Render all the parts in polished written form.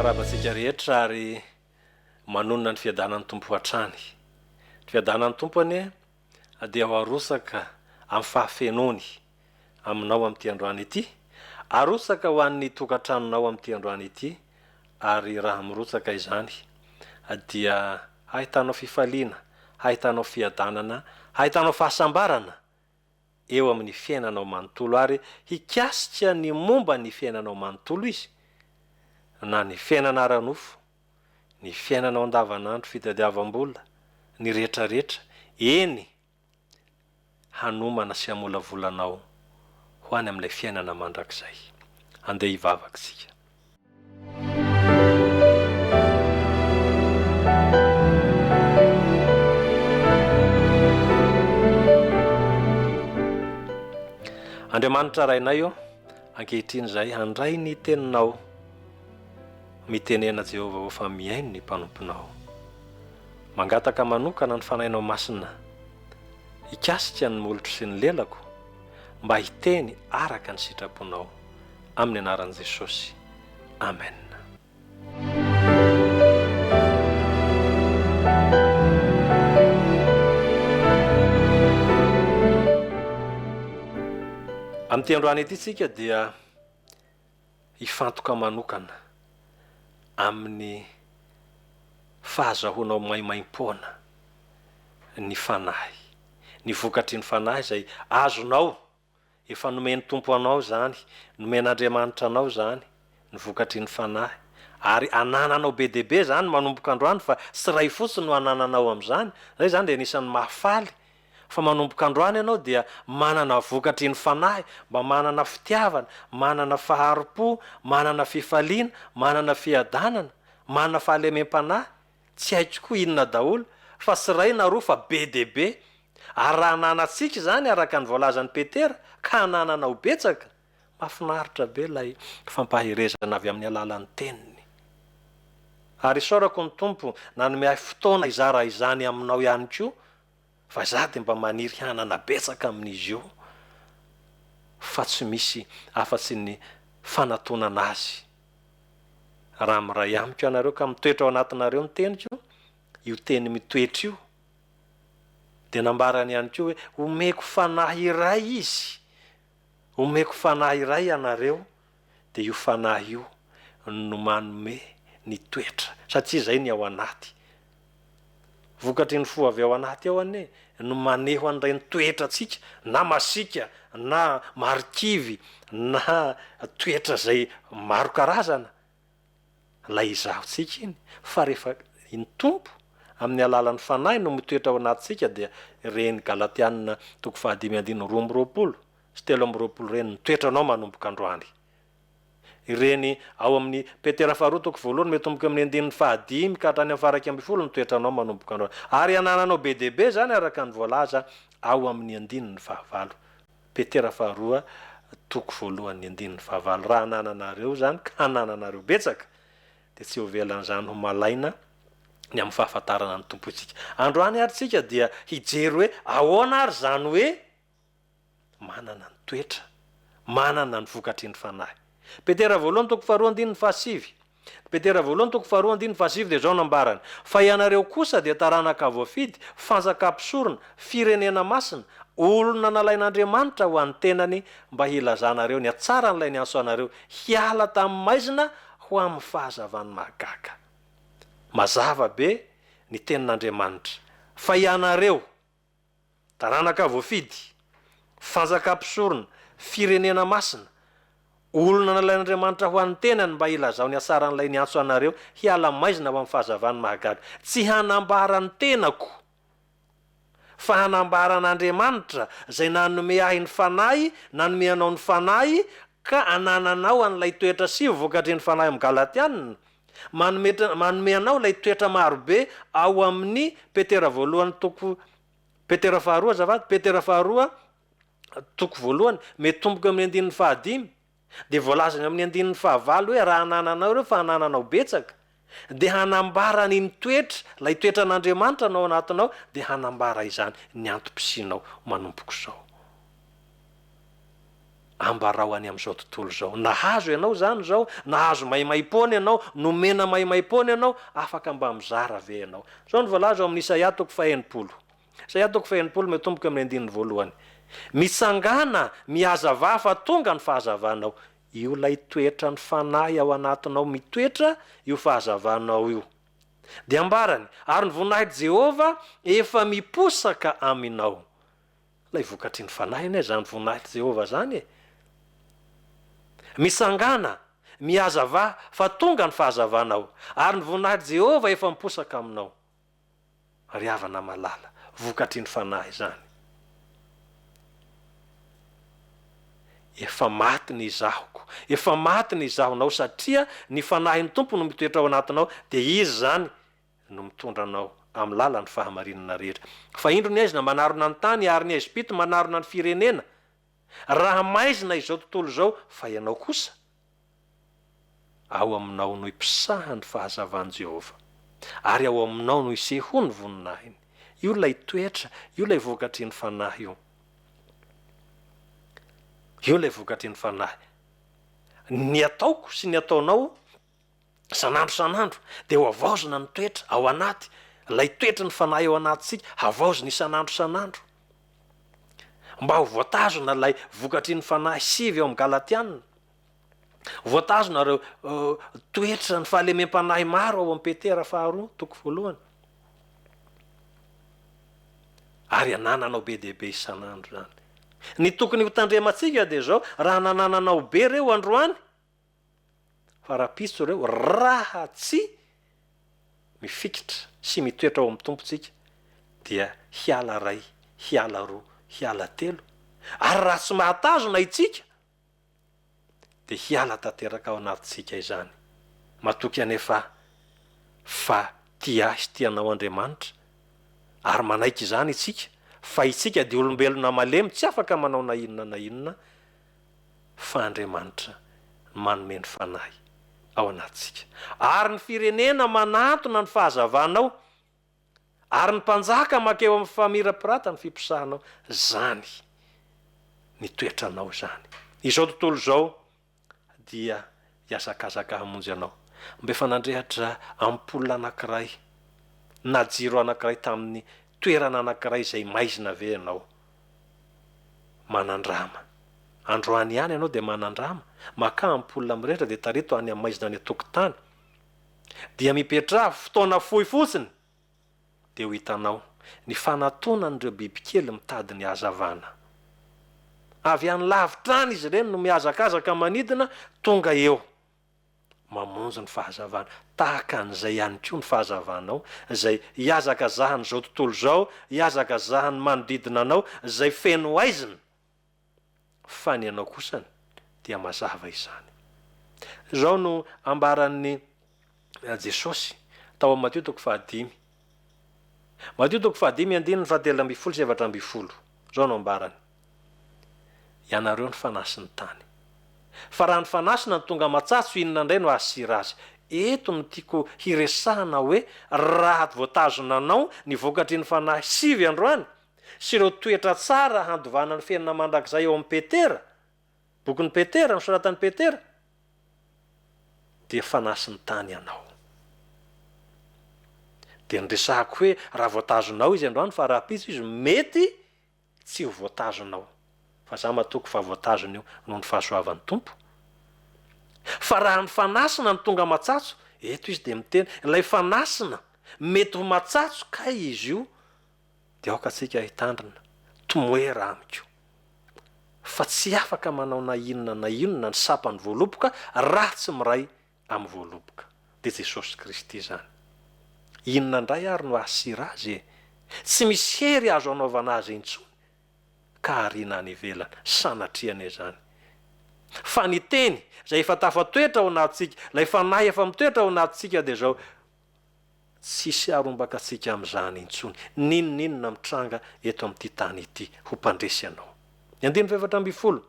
mifarabatsika rehetra ary manonona ny fiadanan'ny tompo hatrany. Ny fiadanan'ny tompo anie dia ho arosaka amin'ny fahafenony aminao amin'ity androany ity, arosaka ho an'ny tokantranonao amin'ity androany ity, ary raha mirotsaka izany dia hahitanao fifaliana, hahitanao fiadanana, hahitanao fahasambarana eo amin'ny fiainanao manontolo, ary hikasika ny momba ny fiainanao manontolo izy, na ny fiainana ara-nofo, ny fiainanao andavanandro, fitadiavam-bola, ny rehetrarehetra, eny hanomana sy hamolavolanao ho any amin'ilay fiainana mandrakizay. Andeha hivavaka isika. Andriamanitra rainay io, ankehitriny zay handray ny teninao, mitenena Jehovah ho fa miaino ny mpanomponao, mangataka manokana ny fanahinao masina, hikasika ny molotro sy ny lelako, mba hiteny araka ny sitraponao, amin'ny anaran'i Jesosy. Amen. Amin'ity androany ity tsika dia hifantoka manokana amin'ny fahazahoanao maimaim-poana ny fanahy, ny vokatry ny fanahy zay azonao, efa nomeny tompo anao zany, nomen'Andriamanitra anao zany, ny vokatry ny fanahy, ary anananao be dehibe zany manomboka androany, fa sy ray fotsiny no anananao amin'izany. Zay zany dia anisan'ny mahafaly fa manomboka androany ianao dia manana vokatry ny fanahy, mba manana fitiavana, manana faharopo, manana fifaliana, manana fiadanana, manana fahalemem-panahy, tsy haiko koa inona daholo, fa sy ray na roa fa be dehibe. Ary raha ananantsika zany araka ny voalazan'ny Petera, ka anananao betsaka, mahafinaritra be ilay fampaherezana avy amin'ny alalan'ny teniny. Ary isaorako ny tompo nanome ahy fotoana izara izany aminao ihany koa, fa za dia mba maniry hanana betsaka amin'izy io, fa tsy misy afa-tsy ny fanatonana azy. Raha miray amiko ianareo ka mitoetra ao anatinareo ny teniko, io teny mitoetra io, dia nambarany ihany koa hoe omeko fanahy iray izy, omeko fanahy iray ianareo, dia io fanahy io no manome ny toetra, satria zay ny ao anaty. Vokatry ny fo avy ao anaty ao ane no maneho an'iray ny toetra tsika, na masika, na marikivy, na toetra zay maro karazana. Lay izahotsika iny, fa rehefa ny tompo amin'ny alalan'ny fanahy no mitoetra ao anatsika, dia reny Galatianina 5:2 sy 3:20 reny nitoetranao manomboka androany. Ireny ao amin'ny Petera 2:1 metomboka amin'ny 5 ka hatrany amin'ny 10 ny toetranao manomboka androany. Ary anananao be dehibe zany araka ny voalaza ao amin'ny 5. Petera 2:1. Raha anananareo zany ka anananareo betsaka, dia tsy ho velan'izany ho malaina ny amin'ny fahafantarana ny tompo itsika. Androany ary tsika dia hijery hoe ahoana ary zany hoe manana ny toetra, manana ny vokatry ny fanahy. Petera 1:2-7. Petera 1:2-7 dia zao nambarany: fa ianareo kosa dia taranaka voafidy, fanjakam-pisorona, firenena masina, olona nalain'Andriamanitra ho an'ny tenany, mba hilazanareo ny atsara n'ilay ny anso anareo, hiala tamin'ny maizina ho amin'ny fahazavany mahagaga. Mazava be ny tenin'Andriamanitra, fa ianareo taranaka voafidy, fanjakam-pisorona, firenena masina, olona nalain'Andriamanitra ho an'ny tenany, mba hilazao ny atsara n'ilay ny antso anareo, hiala maizina ho amin'ny fahazavany mahagaga. Tsy hanambara ny tenako, fa hanambara an'Andriamanitra zay nanome ahy ny fanahy, nanome anao ny fanahy, ka anananao an'ilay toetra sy vokatry ny fanahy amin'ny Galatianina, manome anao ilay toetra marobe ao amin'ny Petera 2:1 metomboka amin'ny 5. Dia voalazany amin'ny 5 hoe raha anananao ireo fa anananao betsaka, dia hanambara ny toetra, lay toetra n'Andriamanitra anao anatinao, dia hanambara izany ny antom-pisinao manomboko izao. ambarao any amin'izao tontolo zao. Nahazo ianao zany zao, nahazo maimaim-pony ianao, nomena maimaim-pony ianao, afaka mba mizara ve ianao. Zao ny voalaza amin'ny Isaia toko faha-enipolo. Isaia toko faha-enipolo metomboka amin'ny andininy voalohany. Mitsangana mihazava fa tonga ny fahazavanao. Io lay toetra ny fanahy ao anatinao mitoetra io fahazavanao io. Dia ambarany, ary ny voninahitry Jehova efa miposaka aminao. Lay vokatry ny fanahy ane zany voninahitry Jehova zany e. Misangana mihazava fa tonga ny fahazavanao, ary ny voninahitry Jehova efa miposaka aminao. Ary havana malala, vokatry ny fanahy zany. Efa maty ny izahoko, efa maty ny izahonao satria ny fanahy ny tompo no mitoetra ao anatinao, dia izy zany no mitondra anao amin'ny lalan'ny fahamarinana rehetra. Fa indro ny aizina manarona ny tany ary ny Ezipito manarona ny firenena. Raha maizina izao tontolo zao, fa ianao kosa ao aminao no ipisahan'ny fahazavan'i Jehova, ary ao aminao no iseho ny voninahiny. Io lay toetra, io lay vokatry ny fanahy io. Io lay vokatry ny fanahy. Ny ataoko sy ny ataonao sanandro dia ho avaozina ny toetra ao anaty. Lay toetra ny fanahy ao anatsika, avaozina isanandro. Mba ho voatazona lay vokatry ny fanahy sivy ao amin'ny Galatianina. Voatazona reo toetra ny fahalemem-panahy maro ao amin'ny Petera faharoa toko voalohany. Ary anananao be dia be isanandro zany. Ny tokony ho tandremantsika dia zao, raha nanananao be reo androany, fa rapitso reo raha tsy mifikitra sy mitoetra ao amin'ny tompontsika, dia hiala ray, hiala roa, hiala telo. Ary raha tsy mahatazona itsika, dia hiala tanteraka ao anatintsika izany. Matoky anefa fa tia sy tianao Andriamanitra, ary manaiky izany itsika, fa itsika dia olombelona malemy, tsy afaka manao na inona, fa Andriamanitra manome ny fanahy ao anatsika. Ary ny firenena manatona ny fahazavanao, ary ny mpanjaka makeo amin'ny famira-pirata ny fiposahanao. Zany ny toetranao zany. Izao tontolo zao dia hiazakazaka hamonjy anao. Mbe fanandrehatra ampola anankiray na jiro anankiray tamin'ny toerana anankiray izay maizina ve ianao. Manandrama. Androany ihany ianao dia manandrama. Maka ampola mirehitra dia tareto any amin'ny maizina any an-tokotany. Dia mipetraha fotoana fohy fotsiny. Dia ho hitanao ny fanatonan'ireo bibikely mitady ny hazavana. Avy any lavitra any izy ireny no mihazakazaka manidina, tonga eo mamonjy ny fahazavana. Tahaka an'izay ihany koa ny fahazavanao, izay hiazakazahany zao tontolo zao, hiazakazahany manodidina anao, izay feno aizina. Fa ny anao kosany dia mazava izany. Zao no ambaran'ny Jesosy tao amin'ny Mateo toko fahadimy. Mateo toko fahadimy andininy fahatelo amby folo sy efatra amby folo. Zao no ambarany. Ianareo ny fanasiny tany. Fa raha ny fanasina ny tonga matsatso, inona indray no ahasira azy? Eto no tiako hiresahana hoe, raha voatazona anao ny vokatry ny fanahy sivy androany, sy ireo toetra tsara handovana ny fiainana mandrakizay eo amin'ny Petera, bokin'ny Petera, ny soratan'ny Petera, dia fanasiny tany ianao. Dia nyresahako hoe, raha voatazonao izy androany, fa rapitso izy mety tsy ho voatazonao. Fa za matoko fa voatazona io noho ny fahasoavan'ny tompo. Fa raha ny fanasina ny tonga matsatso, eto izy dia miteny, ilay fanasina mety ho matsatso kay izy io, dia aoka tsika hitandrina, tomoera amiko. Fa tsy afaka manao na inona ny sapany voaloboka, raha tsy miray amin'ny voaloboka. Dia Jesosy Kristy zany. Inona indray ary no ahasira azy e? Tsy misy hery azo anaovana azy intsony, ka ariana any ivelany, sanatriany zany. Fa ny teny izay efa tafatoetra ao anatsika, ilay fanahy efa mitoetra ao anatsika, dia zao tsisy arombaka atsika amin'izany intsony. Ninona mitranga eto amin'ity tany ity ho mpandresy anao. Ny andininy faha-efatra amby folo.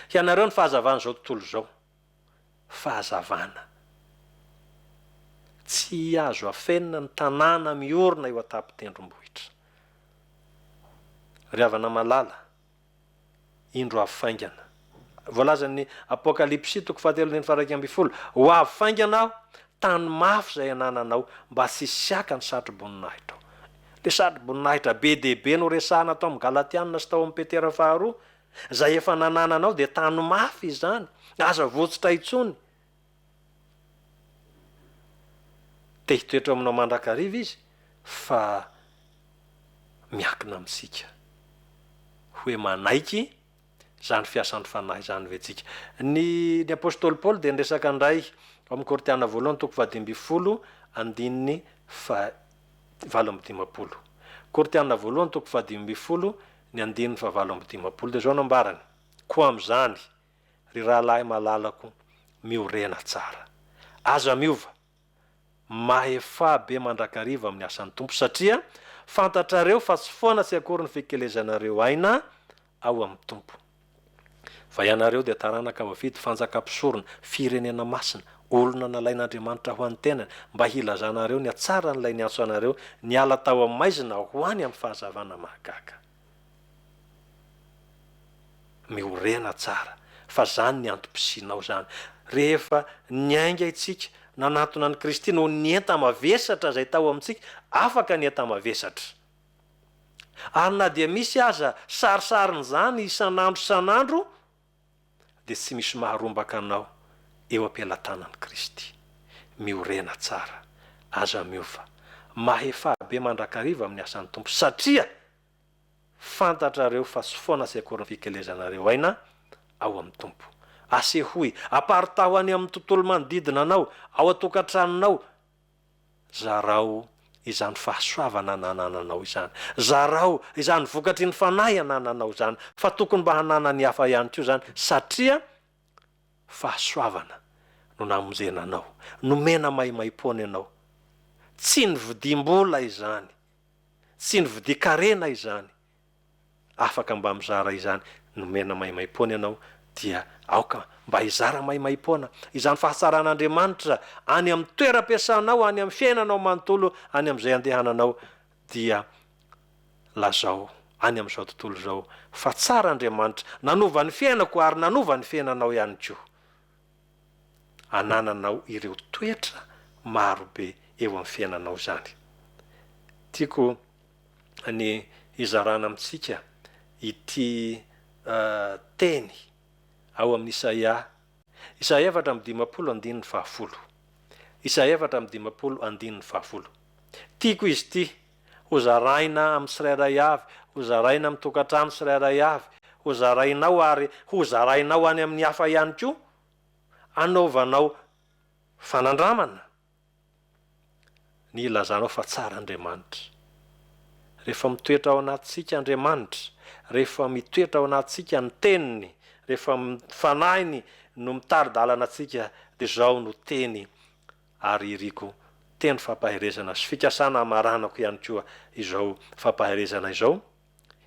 Hianareo ny fahazavana zao tontolo zao. Fahazavana. Tsy azo afenina ny tanàna miorina eo an-tampon-tendrombohitra. Ry havana malala, indro afaingana, voalazan'ny apokalipsy 3:1 ho avy fainganao tany mafy zay anananao mba sisiaka ny satroboninahitra le satroboninahitra be dehibe no resahana atao amin'ny galatianina sy tao amin'ny petera faharoa zay efa nanananao de tany mafy izany aza votsitra itsony te hitoetra aminao mandrakariva izy fa miakina amintsika hoe manaiky zany fiasan'ny fanahy zany vetsika ny apôstôly Paul de nresaka ndray amin'ny Kortiana 1:20 andininy fa 7:10 Kortiana 1:20 ny andininy fa 7:10 de zao nambarany koa am'zany ry rahalahy malalako miorena tsara aza miova mahefa be mandrakariva amin'ny asan'ny tompo satria fantatrareo fa tsy foana sy akory ny fikelezanareo aina ao amin'ny tompo fa ianareo de taranaka vavidy fanjaka-pisorona firenena masina olona nalain'Andriamanitra ho an'ny tenany mba hilazanareo ny atsara n'ilay ny antso anareo ny ala tao amin'ny maizina ho any amin'ny fahazavana mahagaga miorena tsara fa zany ny antom-pisinao zany rehefa niainga itsika nanatona ny Kristy no nienta mavesatra zay tao amintsika afaka ny enta mavesatra ary na dia misy aza sarisariny zany isan'andro de tsy misy maharombaka anao eo am-pelatanan'i Kristy miorena tsara aza miova mahefa be mandrakariva amin'ny asan'ny tompo satria fantatrareo fa tsy foana sy akory ny fikelezanareo aina ao amin'ny tompo asehoy aparitaho any amin'ny tontolo manodidina anao ao atokantranonao zarao izany fahasoavana anananao izany zarao izany vokatry ny fanahy anananao zany fa tokony mba hanana ny hafa ihany koa zany satria fahasoavana no namonjenanao nomena maimaimpony anao tsy ny vidim-bola izany tsy ny vidikarena izany afaka mba mizara izany nomena maimaimpony anao dia aoka mba hizara maimaimpona izany fahasaran'Andriamanitra any amin'ny toeram-piasanao any amin'ny fiainanao manontolo any amin'izay andehananao dia lazao any amin'izao tontolo zao fa tsara Andriamanitra nanova ny fiainako ary nanova ny fiainanao ihany koa anananao ireo toetra marobe eo amin'ny fiainanao zany tiako ny izarana amintsika ity teny ao amin'ny Isaia 4:10 Isaia 4:10 tiako izy ty ho zaraina amin'ny tsirairay avy ho zaraina amin'ny tokantrano tsirairay avy ho zarainao ary ho zarainao any amin'ny hafa ihany koa anaovanao fanandramana ny ilazanao fa tsara Andriamanitra rehefa mitoetra ao anatsika Andriamanitra rehefa mitoetra ao anatsika ny teniny rehefa fanahiny no mitary-dalana atsika de zao no teny ary iriko teny fampaherezana sy fikasana amaranako ihany koa izao fampaherezana izao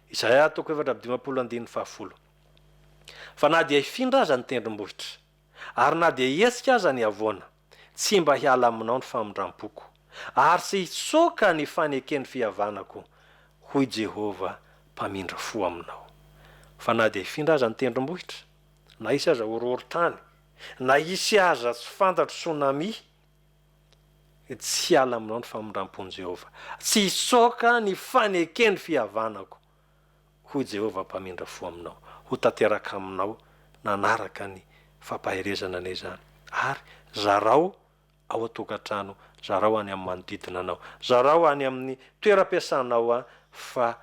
Isaia 4:10 fa na dia hifindra aza ny tendrombohitra ary na dia hietsika aza ny avoana tsy mba hiala aminao ny famindram-poko ary tsy hitsoka ny fanekeny fihavanako hoy Jehova mpamindra fo aminao fa na dia hifindra aza ny tendrombohitra na isy aza horohorontany na isy aza tsy fantatro tsunami tsy hiala aminao ny famindram-pony Jehova tsy hitsoka ny fanekeny fihavanako hoy Jehova mpamindra fo aminao ho tanteraka aminao nanaraka ny fampaherezana anay zany ary zarao ao atokantrano zarao any amin'ny manodidina anao zarao any amin'ny toeram-piasanao fa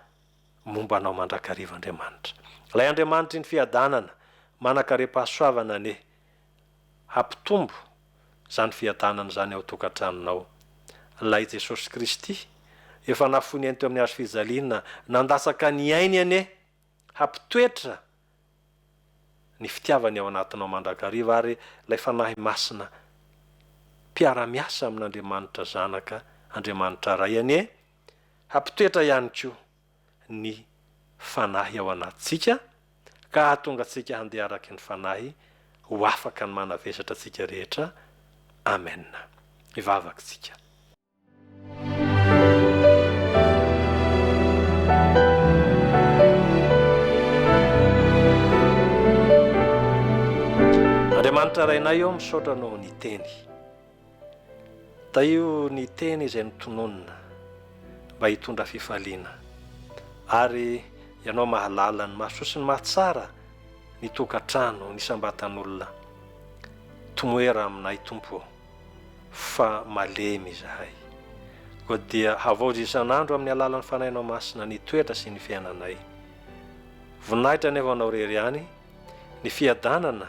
mombanao mandrakariva Andriamanitra lay Andriamanitra ny fiadanana manakare-pahasoavana ne hampitombo zany fiadanana zany ao tokantranonao lay Jesosy Kristy efa nafony any teo amin'ny hazo fijaliana nandasaka ny ainy ane hampitoetra ny fitiavany ao anatinao mandrakariva ary lay fanahy masina mpiara-miasa amin'Andriamanitra zanaka Andriamanitra ray ane hampitoetra ihany koa ny fanahy ao anatsika ka hatonga atsika handeha araky ny fanahy ho afaka ny manavesatra atsika rehetra amen ivavakytsika Andriamanitra rainay eo misaotra anao ny teny. Da io ny teny izay nitononona mba hitondra fifaliana. Ary ianao mahalala ny mahasoa sy ny mahatsara ny tokantrano ny sambatan'olona. Tomoera aminay Tompo fa malemy izahay. Koa dia havaozy isan'andro amin'ny alalan'ny fanahinao masina ny toetra sy ny fiainanay. Voninahitra ny avanao rery ihany ny fiadanana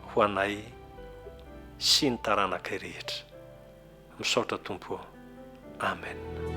ho anay sy ny taranakay rehetra. Misaotra Tompo. Amen.